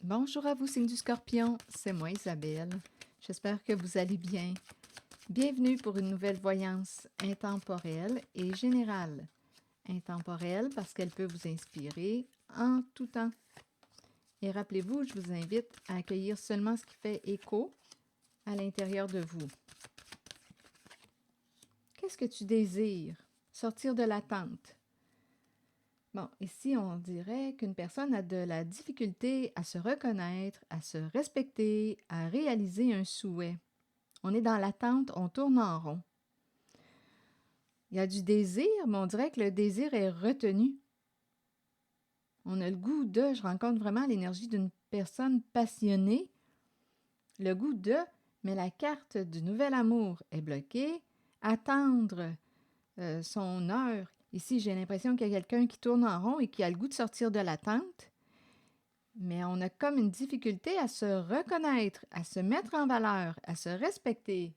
Bonjour à vous, signe du Scorpion, c'est moi Isabelle. J'espère que vous allez bien. Bienvenue pour une nouvelle voyance intemporelle et générale. Intemporelle parce qu'elle peut vous inspirer en tout temps. Et rappelez-vous, je vous invite à accueillir seulement ce qui fait écho à l'intérieur de vous. Qu'est-ce que tu désires? Sortir de l'attente. Bon, ici, on dirait qu'une personne a de la difficulté à se reconnaître, à se respecter, à réaliser un souhait. On est dans l'attente, on tourne en rond. Il y a du désir, mais on dirait que le désir est retenu. On a le goût de, je rencontre vraiment l'énergie d'une personne passionnée, le goût de, mais la carte du nouvel amour est bloquée. Attendre son heure. Ici, j'ai l'impression qu'il y a quelqu'un qui tourne en rond et qui a le goût de sortir de l'attente. Mais on a comme une difficulté à se reconnaître, à se mettre en valeur, à se respecter,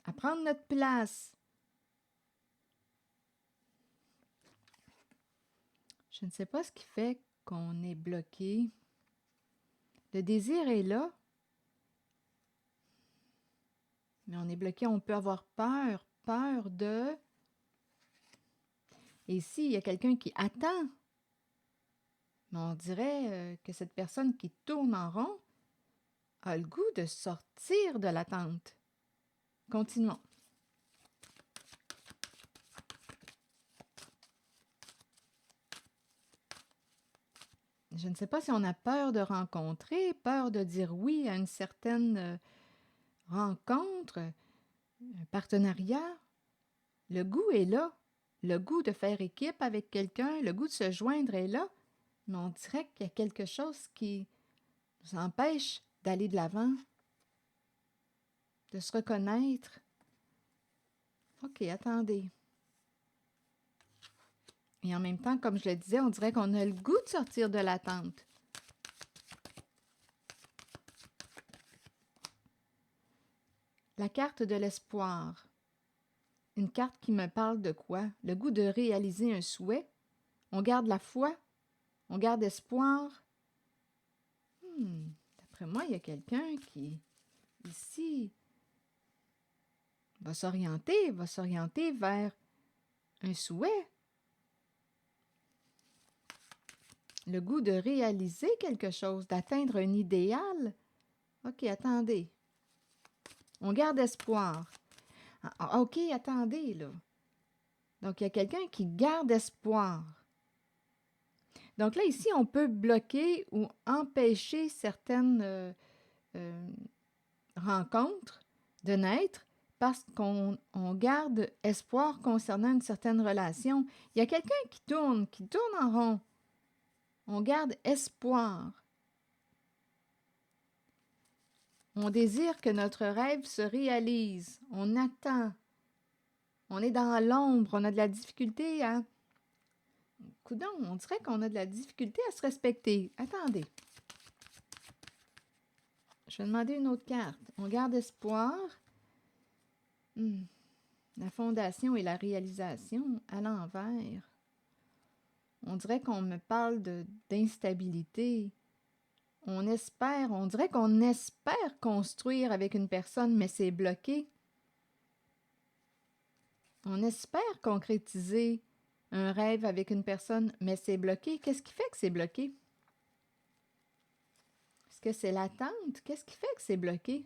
à prendre notre place. Je ne sais pas ce qui fait qu'on est bloqué. Le désir est là, mais on est bloqué. On peut avoir peur, peur de... Et ici, il y a quelqu'un qui attend, mais on dirait que cette personne qui tourne en rond a le goût de sortir de l'attente. Continuons. Je ne sais pas si on a peur de rencontrer, peur de dire oui à une certaine rencontre, un partenariat. Le goût est là. Le goût de faire équipe avec quelqu'un, le goût de se joindre est là. Mais on dirait qu'il y a quelque chose qui nous empêche d'aller de l'avant, de se reconnaître. OK, attendez. Et en même temps, comme je le disais, on dirait qu'on a le goût de sortir de l'attente. La carte de l'espoir. Une carte qui me parle de quoi? Le goût de réaliser un souhait. On garde la foi. On garde espoir. D'après moi, il y a quelqu'un qui, ici, va s'orienter vers un souhait. Le goût de réaliser quelque chose, d'atteindre un idéal. OK, attendez. On garde espoir. OK, attendez, là. Donc, il y a quelqu'un qui garde espoir. Donc là, ici, on peut bloquer ou empêcher certaines rencontres de naître parce qu'on garde espoir concernant une certaine relation. Il y a quelqu'un qui tourne en rond. On garde espoir. On désire que notre rêve se réalise. On attend. On est dans l'ombre. On a de la difficulté à... Coudon, on dirait qu'on a de la difficulté à se respecter. Attendez. Je vais demander une autre carte. On garde espoir. La fondation et la réalisation à l'envers. On dirait qu'on me parle d'instabilité. On dirait qu'on espère construire avec une personne, mais c'est bloqué. On espère concrétiser un rêve avec une personne, mais c'est bloqué. Qu'est-ce qui fait que c'est bloqué? Est-ce que c'est l'attente? Qu'est-ce qui fait que c'est bloqué?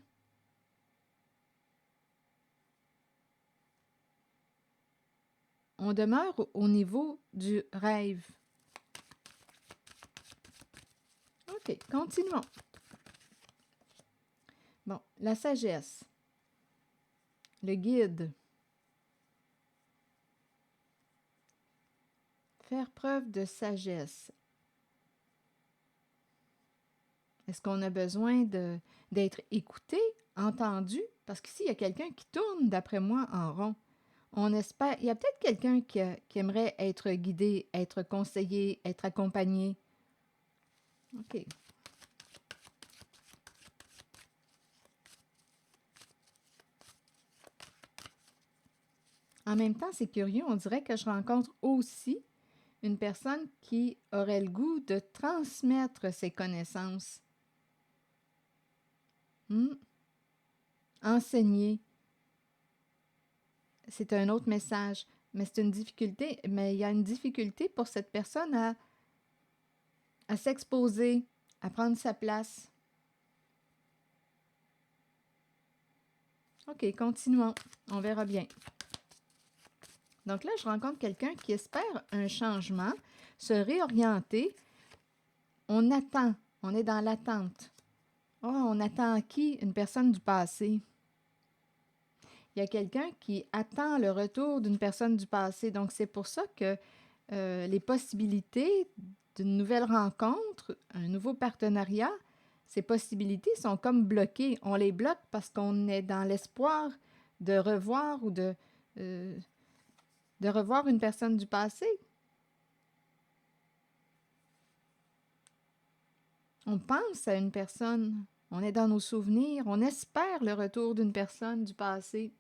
On demeure au niveau du rêve. OK, continuons. Bon, la sagesse. Le guide. Faire preuve de sagesse. Est-ce qu'on a besoin d'être écouté, entendu? Parce qu'ici, il y a quelqu'un qui tourne, d'après moi, en rond. On espère... Il y a peut-être quelqu'un qui aimerait être guidé, être conseillé, être accompagné. OK. En même temps, c'est curieux, on dirait que je rencontre aussi une personne qui aurait le goût de transmettre ses connaissances. Enseigner, c'est un autre message, mais c'est une difficulté, mais il y a une difficulté pour cette personne à s'exposer, à prendre sa place. OK, continuons. On verra bien. Donc là, je rencontre quelqu'un qui espère un changement, se réorienter. On attend, on est dans l'attente. Oh, on attend qui? Une personne du passé. Il y a quelqu'un qui attend le retour d'une personne du passé. Donc, c'est pour ça que les possibilités d'une nouvelle rencontre, un nouveau partenariat, ces possibilités sont comme bloquées. On les bloque parce qu'on est dans l'espoir de revoir ou de revoir une personne du passé. On pense à une personne, on est dans nos souvenirs, on espère le retour d'une personne du passé.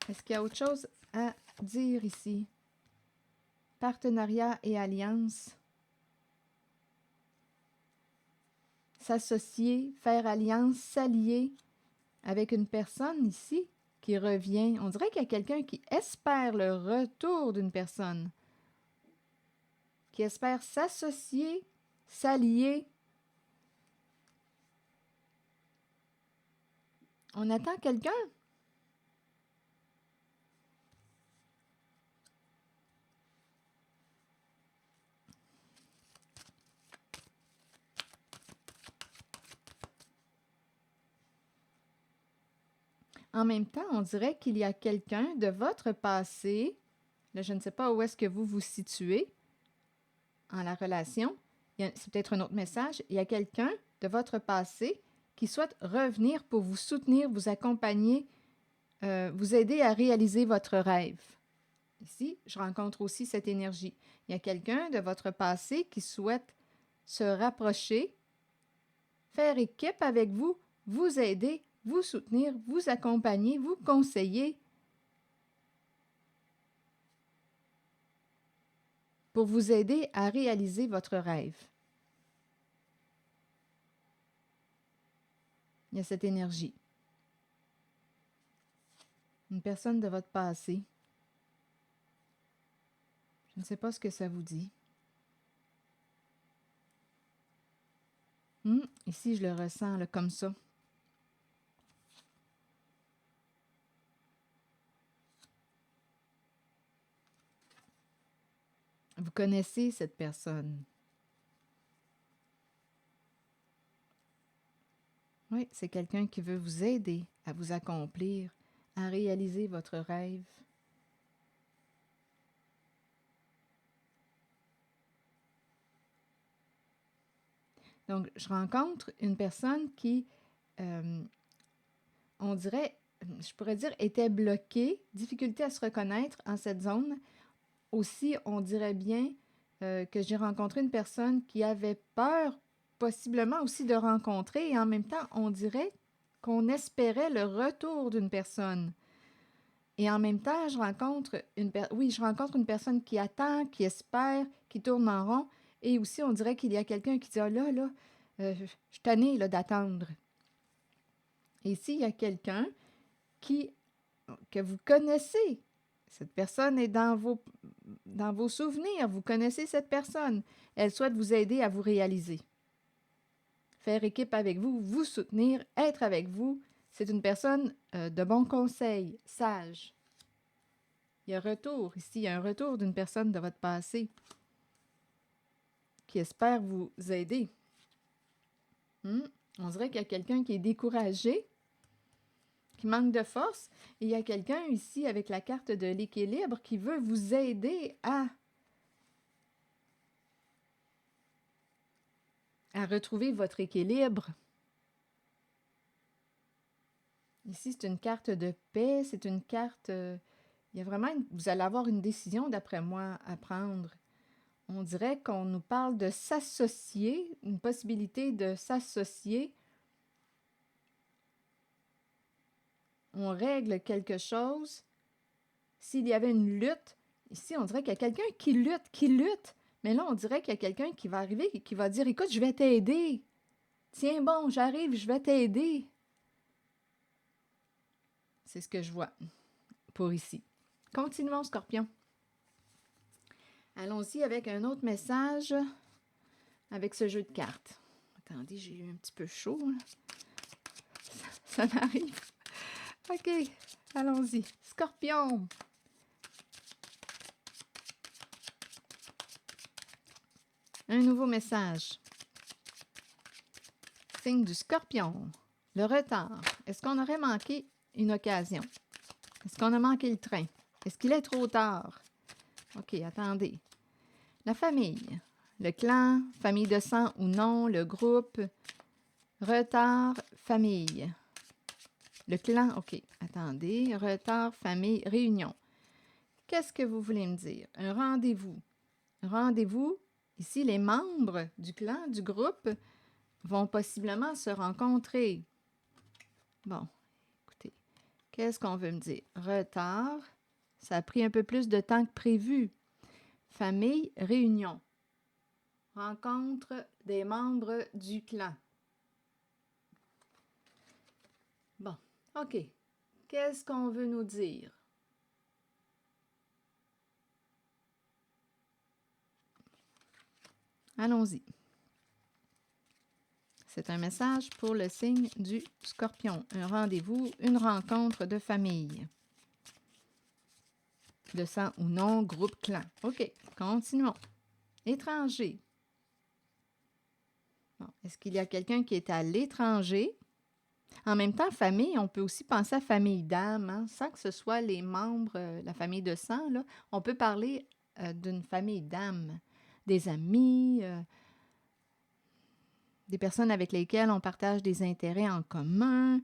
Est-ce qu'il y a autre chose à dire ici? Partenariat et alliance. S'associer, faire alliance, s'allier avec une personne ici qui revient. On dirait qu'il y a quelqu'un qui espère le retour d'une personne, qui espère s'associer, s'allier. On attend quelqu'un. En même temps, on dirait qu'il y a quelqu'un de votre passé. Là, je ne sais pas où est-ce que vous vous situez en la relation. C'est peut-être un autre message. Il y a quelqu'un de votre passé qui souhaite revenir pour vous soutenir, vous accompagner, vous aider à réaliser votre rêve. Ici, je rencontre aussi cette énergie. Il y a quelqu'un de votre passé qui souhaite se rapprocher, faire équipe avec vous, vous aider, vous soutenir, vous accompagner, vous conseiller pour vous aider à réaliser votre rêve. Il y a cette énergie. Une personne de votre passé. Je ne sais pas ce que ça vous dit. Ici, je le ressens là, comme ça. Vous connaissez cette personne. Oui, c'est quelqu'un qui veut vous aider à vous accomplir, à réaliser votre rêve. Donc, je rencontre une personne qui, on dirait, je pourrais dire, était bloquée, difficulté à se reconnaître en cette zone. Aussi, on dirait bien que j'ai rencontré une personne qui avait peur possiblement aussi de rencontrer et en même temps, on dirait qu'on espérait le retour d'une personne. Et en même temps, je rencontre une personne qui attend, qui espère, qui tourne en rond. Et aussi, on dirait qu'il y a quelqu'un qui dit « Ah là, je suis tannée d'attendre. » Et ici, il y a quelqu'un que vous connaissez. Cette personne est dans vos souvenirs. Vous connaissez cette personne. Elle souhaite vous aider à vous réaliser. Faire équipe avec vous, vous soutenir, être avec vous. C'est une personne de bons conseils, sage. Il y a un retour ici. Il y a un retour d'une personne de votre passé qui espère vous aider. On dirait qu'il y a quelqu'un qui est découragé, qui manque de force. Et il y a quelqu'un ici avec la carte de l'équilibre qui veut vous aider à retrouver votre équilibre. Ici, c'est une carte de paix, c'est une carte... il y a vraiment... vous allez avoir une décision, d'après moi, à prendre. On dirait qu'on nous parle de s'associer, une possibilité de s'associer on règle quelque chose, s'il y avait une lutte, ici, on dirait qu'il y a quelqu'un qui lutte. Mais là, on dirait qu'il y a quelqu'un qui va arriver et qui va dire, écoute, je vais t'aider. Tiens, bon, j'arrive, je vais t'aider. C'est ce que je vois pour ici. Continuons, Scorpion. Allons-y avec un autre message avec ce jeu de cartes. Attendez, j'ai eu un petit peu chaud. Ça m'arrive. OK, allons-y. Scorpion. Un nouveau message. Signe du Scorpion. Le retard. Est-ce qu'on aurait manqué une occasion? Est-ce qu'on a manqué le train? Est-ce qu'il est trop tard? OK, attendez. La famille. Le clan, famille de sang ou non, le groupe. Retard, famille. Le clan, OK, attendez. Retard, famille, réunion. Qu'est-ce que vous voulez me dire? Un rendez-vous. Rendez-vous. Ici, les membres du clan, du groupe, vont possiblement se rencontrer. Bon, écoutez, qu'est-ce qu'on veut me dire? Retard, ça a pris un peu plus de temps que prévu. Famille, réunion. Rencontre des membres du clan. Bon, OK. Qu'est-ce qu'on veut nous dire? Allons-y. C'est un message pour le signe du Scorpion. Un rendez-vous, une rencontre de famille. De sang ou non, groupe clan. OK, continuons. Étranger. Bon, est-ce qu'il y a quelqu'un qui est à l'étranger? En même temps, famille, on peut aussi penser à famille d'âme, hein, sans que ce soit les membres, la famille de sang, là. On peut parler d'une famille d'âme, des amis, des personnes avec lesquelles on partage des intérêts en commun.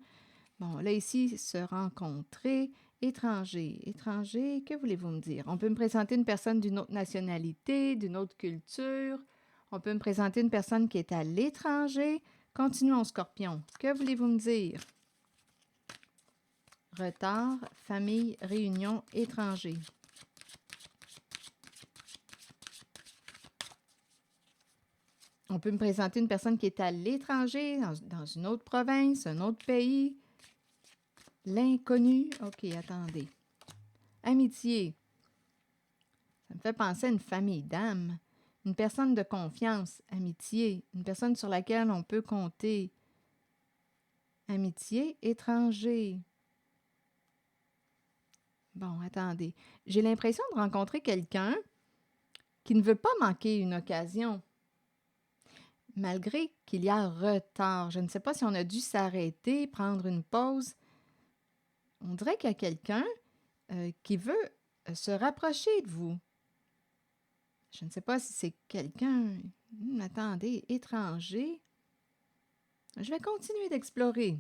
Bon, là, ici, se rencontrer. Étranger. Étranger, que voulez-vous me dire? On peut me présenter une personne d'une autre nationalité, d'une autre culture. On peut me présenter une personne qui est à l'étranger. Continuons, Scorpion. Que voulez-vous me dire? Retard, famille, réunion, étranger. On peut me présenter une personne qui est à l'étranger, dans une autre province, un autre pays. L'inconnu. OK, attendez. Amitié. Ça me fait penser à une famille d'âmes. Une personne de confiance. Amitié. Une personne sur laquelle on peut compter. Amitié. Étranger. Bon, attendez. J'ai l'impression de rencontrer quelqu'un qui ne veut pas manquer une occasion. Malgré qu'il y a retard. Je ne sais pas si on a dû s'arrêter, prendre une pause. On dirait qu'il y a quelqu'un qui veut se rapprocher de vous. Je ne sais pas si c'est quelqu'un... attendez, étranger. Je vais continuer d'explorer.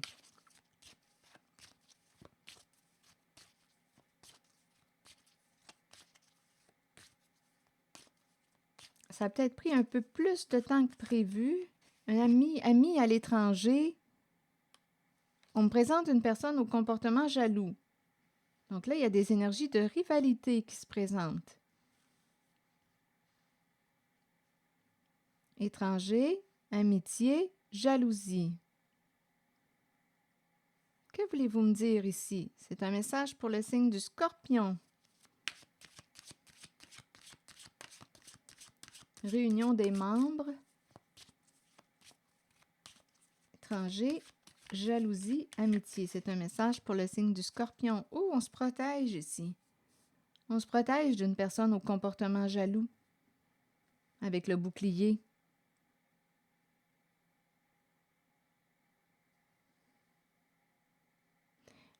Ça a peut-être pris un peu plus de temps que prévu. Un ami à l'étranger. On me présente une personne au comportement jaloux. Donc là, il y a des énergies de rivalité qui se présentent. Étranger, amitié, jalousie. Que voulez-vous me dire ici? C'est un message pour le signe du Scorpion. Réunion des membres. Étranger, jalousie, amitié. C'est un message pour le signe du Scorpion. Oh, on se protège ici. On se protège d'une personne au comportement jaloux. Avec le bouclier.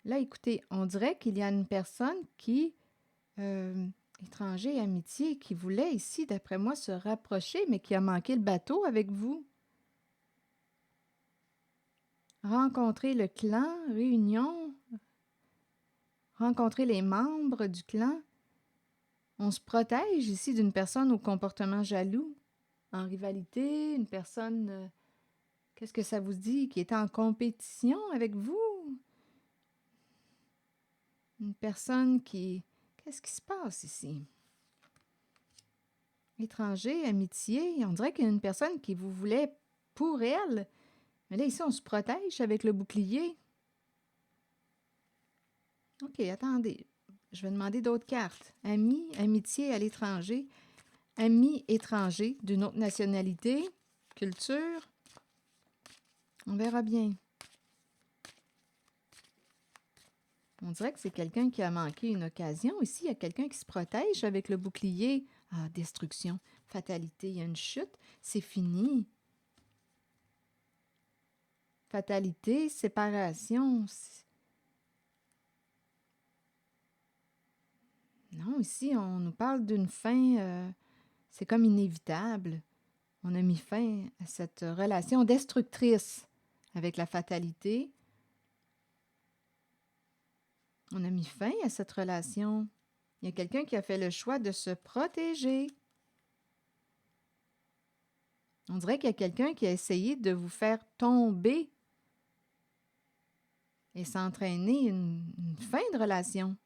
Là, écoutez, on dirait qu'il y a une personne qui, étranger, amitié, qui voulait ici, d'après moi, se rapprocher, mais qui a manqué le bateau avec vous. Rencontrer le clan, réunion, rencontrer les membres du clan. On se protège ici d'une personne au comportement jaloux, en rivalité, une personne, qu'est-ce que ça vous dit, qui est en compétition avec vous? Une personne qui... Qu'est-ce qui se passe ici? Étranger, amitié, on dirait qu'il y a une personne qui vous voulait pour elle. Mais là, ici, on se protège avec le bouclier. OK, attendez. Je vais demander d'autres cartes. Amis, amitié à l'étranger. Amis étrangers d'une autre nationalité, culture. On verra bien. On dirait que c'est quelqu'un qui a manqué une occasion. Ici, il y a quelqu'un qui se protège avec le bouclier. Ah, destruction, fatalité, il y a une chute. C'est fini. Fatalité, séparation. Non, ici, on nous parle d'une fin, c'est comme inévitable. On a mis fin à cette relation destructrice avec la fatalité. On a mis fin à cette relation. Il y a quelqu'un qui a fait le choix de se protéger. On dirait qu'il y a quelqu'un qui a essayé de vous faire tomber et s'entraîner une fin de relation.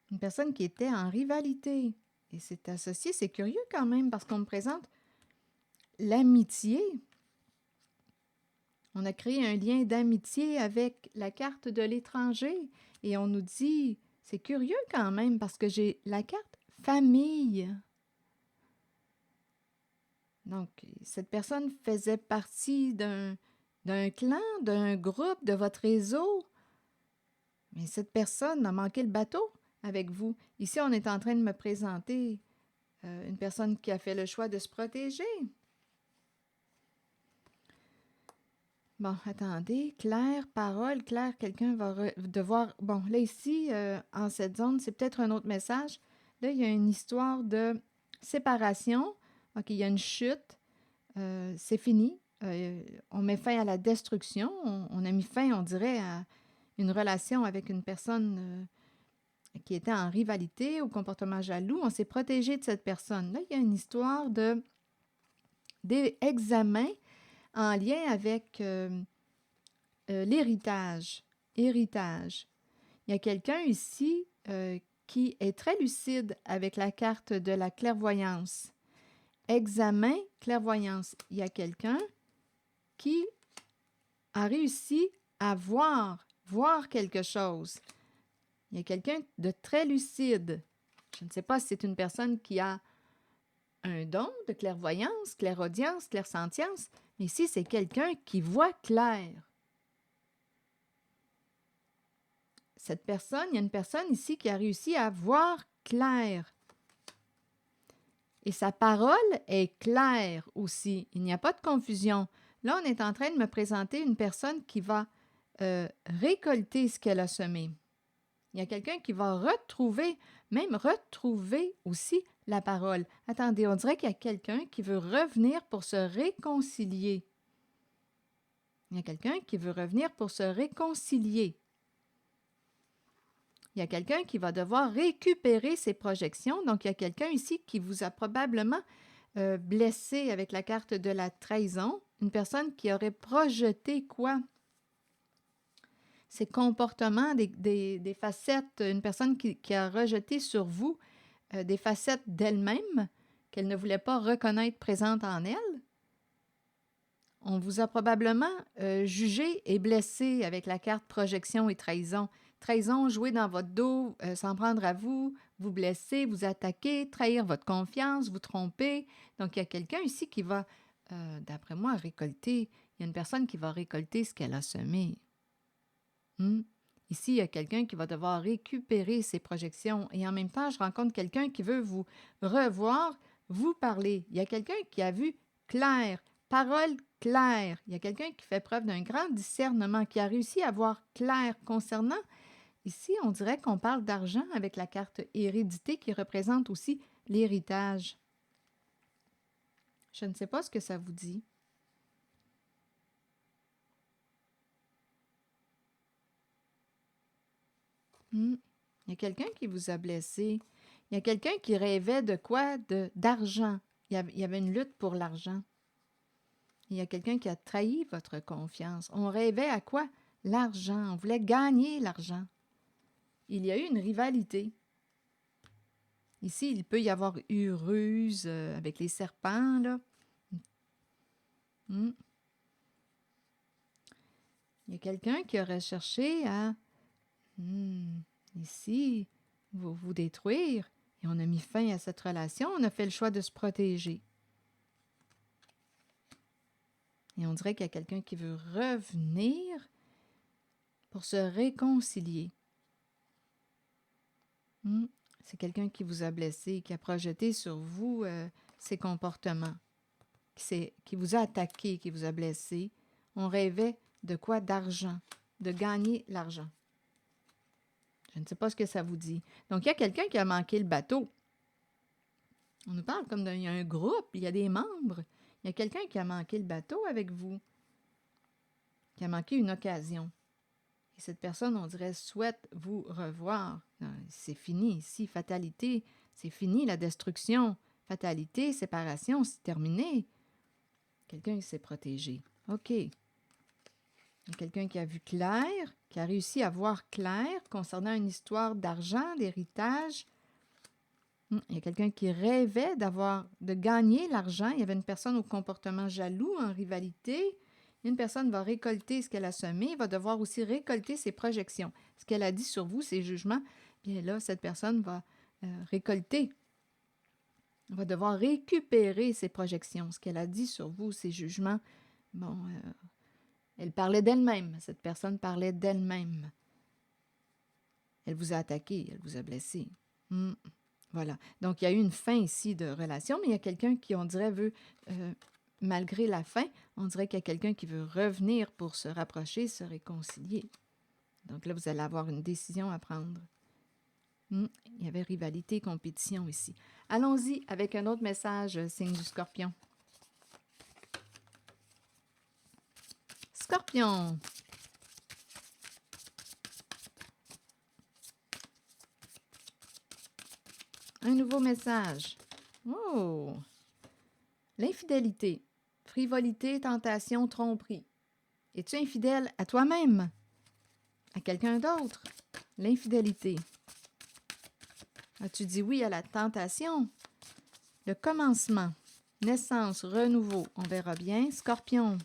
Une personne qui était en rivalité. Et c'est associé, c'est curieux quand même, parce qu'on me présente l'amitié. On a créé un lien d'amitié avec la carte de l'étranger. Et on nous dit, c'est curieux quand même, parce que j'ai la carte famille. Donc, cette personne faisait partie d'un clan, d'un groupe, de votre réseau. Mais cette personne a manqué le bateau avec vous. Ici, on est en train de me présenter une personne qui a fait le choix de se protéger. Bon, attendez. Claire, parole, Claire, quelqu'un va devoir... Bon, là, ici, en cette zone, c'est peut-être un autre message. Là, il y a une histoire de séparation. OK, il y a une chute. C'est fini. On met fin à la destruction. On a mis fin, on dirait, à une relation avec une personne qui était en rivalité, au comportement jaloux. On s'est protégé de cette personne. Là, il y a une histoire d'examen en lien avec l'héritage. Héritage. Il y a quelqu'un ici qui est très lucide avec la carte de la clairvoyance. Examen, clairvoyance. Il y a quelqu'un qui a réussi à voir quelque chose. Il y a quelqu'un de très lucide. Je ne sais pas si c'est une personne qui a un don de clairvoyance, clairaudience, clairsentience, mais ici, c'est quelqu'un qui voit clair. Cette personne, il y a une personne ici qui a réussi à voir clair. Et sa parole est claire aussi. Il n'y a pas de confusion. Là, on est en train de me présenter une personne qui va récolter ce qu'elle a semé. Il y a quelqu'un qui va retrouver, même retrouver aussi la parole. Attendez, on dirait qu'il y a quelqu'un qui veut revenir pour se réconcilier. Il y a quelqu'un qui veut revenir pour se réconcilier. Il y a quelqu'un qui va devoir récupérer ses projections. Donc, il y a quelqu'un ici qui vous a probablement blessé avec la carte de la trahison. Une personne qui aurait projeté quoi? Ses comportements, des facettes, une personne qui a rejeté sur vous des facettes d'elle-même qu'elle ne voulait pas reconnaître présentes en elle. On vous a probablement jugé et blessé avec la carte projection et trahison. Trahison, jouer dans votre dos, s'en prendre à vous, vous blesser, vous attaquer, trahir votre confiance, vous tromper. Donc, il y a quelqu'un ici qui va, d'après moi, récolter. Il y a une personne qui va récolter ce qu'elle a semé. Ici, il y a quelqu'un qui va devoir récupérer ses projections. Et en même temps, je rencontre quelqu'un qui veut vous revoir, vous parler. Il y a quelqu'un qui a vu clair, parole claire. Il y a quelqu'un qui fait preuve d'un grand discernement, qui a réussi à voir clair concernant. Ici, on dirait qu'on parle d'argent avec la carte hérédité qui représente aussi l'héritage. Je ne sais pas ce que ça vous dit. Il y a quelqu'un qui vous a blessé. Il y a quelqu'un qui rêvait de quoi? D'argent. Il y avait une lutte pour l'argent. Il y a quelqu'un qui a trahi votre confiance. On rêvait à quoi? l'argent. On voulait gagner l'argent. Il y a eu une rivalité. Ici, il peut y avoir eu ruse avec les serpents, là. Hmm. Il y a quelqu'un qui aurait cherché à, ici, vous détruire. Et on a mis fin à cette relation. On a fait le choix de se protéger. Et on dirait qu'il y a quelqu'un qui veut revenir pour se réconcilier. C'est quelqu'un qui vous a blessé, qui a projeté sur vous ses comportements, qui vous a attaqué, qui vous a blessé. On rêvait de quoi? D'argent, de gagner l'argent. Je ne sais pas ce que ça vous dit. Donc, il y a quelqu'un qui a manqué le bateau. On nous parle comme il y a un groupe, il y a des membres. Il y a quelqu'un qui a manqué le bateau avec vous, qui a manqué une occasion. Et cette personne, on dirait, souhaite vous revoir. C'est fini ici, fatalité. C'est fini la destruction. Fatalité, séparation, c'est terminé. Quelqu'un qui s'est protégé. OK. Il y a quelqu'un qui a vu clair, qui a réussi à voir clair concernant une histoire d'argent, d'héritage. Il y a quelqu'un qui rêvait de gagner l'argent. Il y avait une personne au comportement jaloux, en rivalité. Une personne va récolter ce qu'elle a semé, va devoir aussi récolter ses projections. Ce qu'elle a dit sur vous, ses jugements, bien là, cette personne va récolter, va devoir récupérer ses projections. Ce qu'elle a dit sur vous, ses jugements, bon, elle parlait d'elle-même. Cette personne parlait d'elle-même. Elle vous a attaqué, elle vous a blessé. Voilà. Donc, il y a eu une fin ici de relation, mais il y a quelqu'un qui, on dirait, veut, malgré la fin, on dirait qu'il y a quelqu'un qui veut revenir pour se rapprocher, se réconcilier. Donc là, vous allez avoir une décision à prendre. Il y avait rivalité, compétition ici. Allons-y avec un autre message, signe du Scorpion. Scorpion. Un nouveau message. Oh! L'infidélité, frivolité, tentation, tromperie. Es-tu infidèle à toi-même? À quelqu'un d'autre? L'infidélité. As-tu dit oui à la tentation? Le commencement. Naissance, renouveau. On verra bien. Scorpion.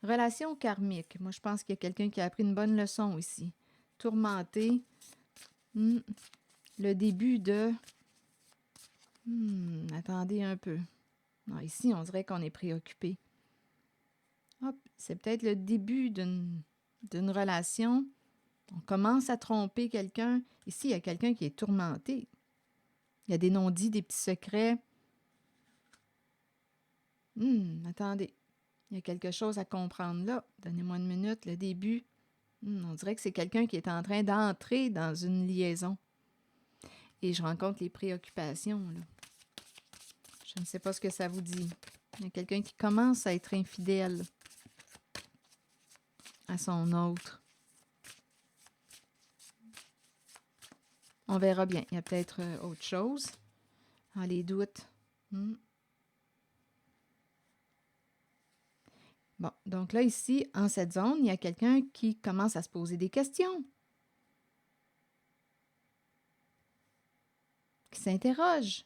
Relation karmique. Moi, je pense qu'il y a quelqu'un qui a appris une bonne leçon ici. Tourmenté. Le début de... attendez un peu. Non, ici, on dirait qu'on est préoccupé. Hop, c'est peut-être le début d'une relation. On commence à tromper quelqu'un. Ici, il y a quelqu'un qui est tourmenté. Il y a des non-dits, des petits secrets. Attendez. Il y a quelque chose à comprendre là. Donnez-moi une minute. Le début. On dirait que c'est quelqu'un qui est en train d'entrer dans une liaison. Et je rencontre les préoccupations, là. Je ne sais pas ce que ça vous dit. Il y a quelqu'un qui commence à être infidèle à son autre. On verra bien. Il y a peut-être autre chose. Ah, les doutes. Bon, donc là, ici, en cette zone, il y a quelqu'un qui commence à se poser des questions. Qui s'interroge.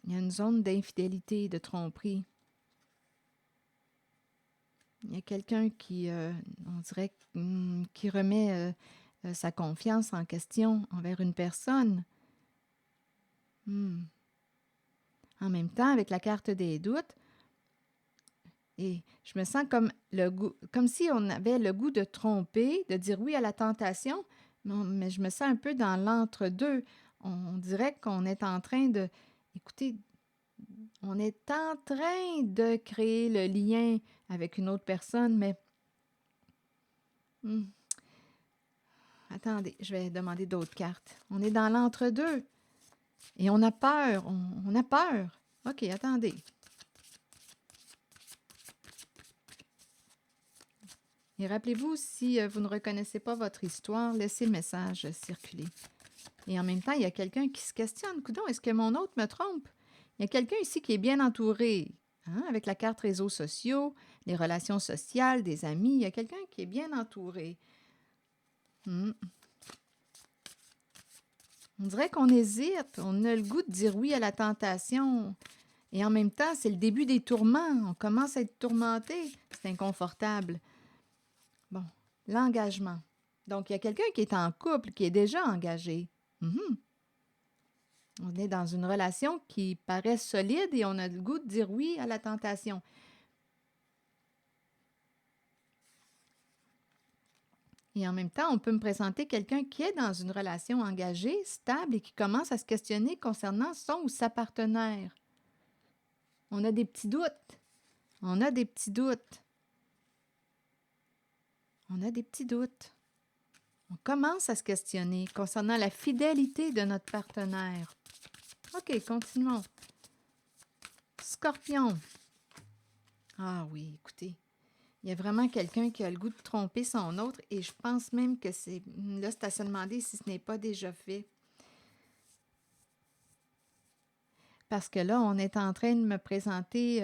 Il y a une zone d'infidélité, de tromperie. Il y a quelqu'un qui, on dirait, qui remet sa confiance en question envers une personne. En même temps, avec la carte des doutes, et je me sens comme si on avait le goût de tromper, de dire oui à la tentation, mais je me sens un peu dans l'entre-deux. On dirait qu'on est en train de... Écoutez, on est en train de créer le lien avec une autre personne, mais... Attendez, je vais demander d'autres cartes. On est dans l'entre-deux. Et on a peur. On a peur. OK, attendez. Et rappelez-vous, si vous ne reconnaissez pas votre histoire, laissez le message circuler. Et en même temps, il y a quelqu'un qui se questionne. Coudonc, est-ce que mon autre me trompe? Il y a quelqu'un ici qui est bien entouré. Hein, avec la carte réseaux sociaux, les relations sociales, des amis, il y a quelqu'un qui est bien entouré. Hmm. On dirait qu'on hésite, on a le goût de dire oui à la tentation. Et en même temps, c'est le début des tourments. On commence à être tourmenté. C'est inconfortable. Bon, l'engagement. Donc, il y a quelqu'un qui est en couple, qui est déjà engagé. Mhm. On est dans une relation qui paraît solide et on a le goût de dire oui à la tentation. Et en même temps, on peut me présenter quelqu'un qui est dans une relation engagée, stable et qui commence à se questionner concernant son ou sa partenaire. On a des petits doutes. On a des petits doutes. On a des petits doutes. On commence à se questionner concernant la fidélité de notre partenaire. OK, continuons. Scorpion. Ah oui, écoutez, il y a vraiment quelqu'un qui a le goût de tromper son autre et je pense même que c'est... Là, c'est à se demander si ce n'est pas déjà fait. Parce que là, on est en train de me présenter...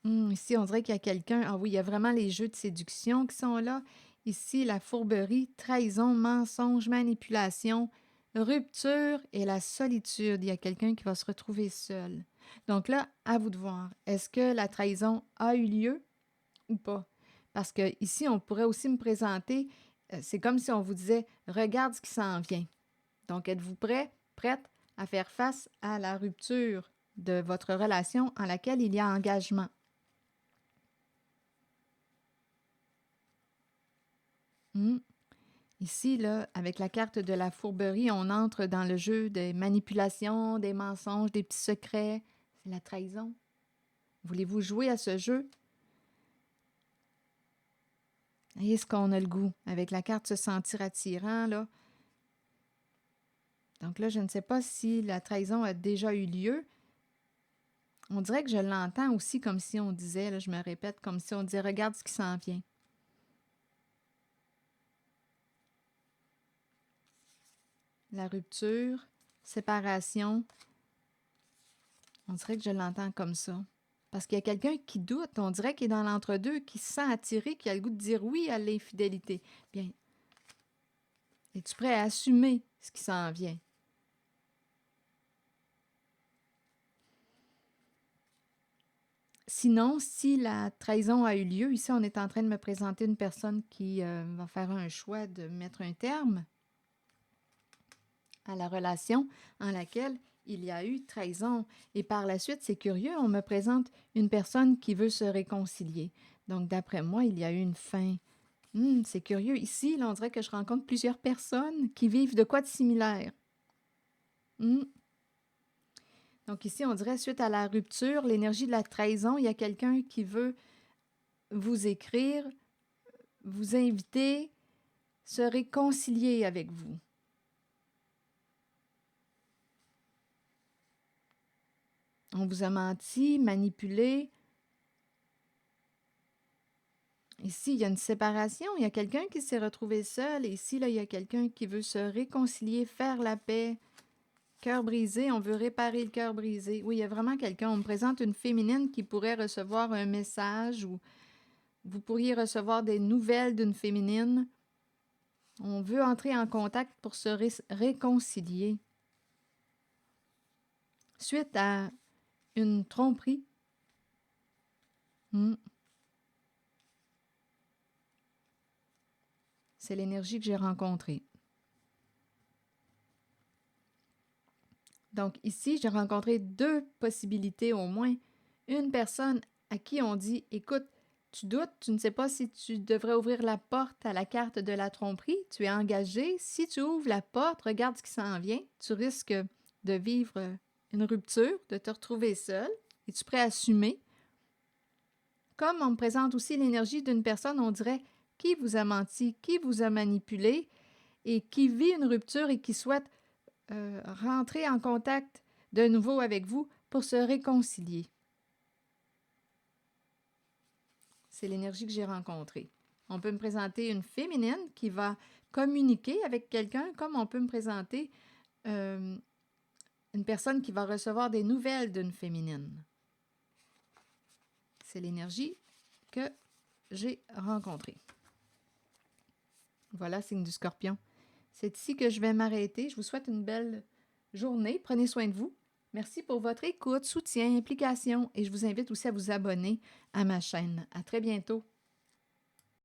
ici, on dirait qu'il y a quelqu'un... Ah oui, il y a vraiment les jeux de séduction qui sont là. Ici, la fourberie, trahison, mensonge, manipulation, rupture et la solitude. Il y a quelqu'un qui va se retrouver seul. Donc là, à vous de voir. Est-ce que la trahison a eu lieu ou pas? Parce que ici, on pourrait aussi me présenter, c'est comme si on vous disait, regarde ce qui s'en vient. Donc, êtes-vous prêt, prête à faire face à la rupture de votre relation en laquelle il y a engagement? Hmm. Ici, là, avec la carte de la fourberie, on entre dans le jeu des manipulations, des mensonges, des petits secrets. C'est la trahison. Voulez-vous jouer à ce jeu? Est-ce qu'on a le goût? Avec la carte se sentir attirant, là. Donc là, je ne sais pas si la trahison a déjà eu lieu. On dirait que je l'entends aussi comme si on disait, là, je me répète, comme si on disait, regarde ce qui s'en vient. La rupture, séparation, on dirait que je l'entends comme ça. Parce qu'il y a quelqu'un qui doute, on dirait qu'il est dans l'entre-deux, qui se sent attiré, qui a le goût de dire oui à l'infidélité. Bien, es-tu prêt à assumer ce qui s'en vient? Sinon, si la trahison a eu lieu, ici on est en train de me présenter une personne qui va faire un choix de mettre un terme à la relation en laquelle il y a eu trahison. Et par la suite, c'est curieux, on me présente une personne qui veut se réconcilier. Donc, d'après moi, il y a eu une fin. C'est curieux. Ici, là, on dirait que je rencontre plusieurs personnes qui vivent de quoi de similaire. Hmm. Donc ici, on dirait, suite à la rupture, l'énergie de la trahison, il y a quelqu'un qui veut vous écrire, vous inviter, se réconcilier avec vous. On vous a menti, manipulé. Ici, il y a une séparation, il y a quelqu'un qui s'est retrouvé seul. Et ici, là, il y a quelqu'un qui veut se réconcilier, faire la paix. Cœur brisé, on veut réparer le cœur brisé. Oui, il y a vraiment quelqu'un. On me présente une féminine qui pourrait recevoir un message ou vous pourriez recevoir des nouvelles d'une féminine. On veut entrer en contact pour se réconcilier. Suite à une tromperie. Hmm. C'est l'énergie que j'ai rencontrée. Donc ici, j'ai rencontré deux possibilités au moins. Une personne à qui on dit, écoute, tu doutes, tu ne sais pas si tu devrais ouvrir la porte à la carte de la tromperie, tu es engagé. Si tu ouvres la porte, regarde ce qui s'en vient, tu risques de vivre une rupture, de te retrouver seul. Es-tu prêt à assumer? Comme on me présente aussi l'énergie d'une personne, on dirait qui vous a menti, qui vous a manipulé et qui vit une rupture et qui souhaite rentrer en contact de nouveau avec vous pour se réconcilier. C'est l'énergie que j'ai rencontrée. On peut me présenter une féminine qui va communiquer avec quelqu'un, comme on peut me présenter une personne qui va recevoir des nouvelles d'une féminine. C'est l'énergie que j'ai rencontrée. Voilà, signe du Scorpion. C'est ici que je vais m'arrêter. Je vous souhaite une belle journée. Prenez soin de vous. Merci pour votre écoute, soutien, implication et je vous invite aussi à vous abonner à ma chaîne. À très bientôt.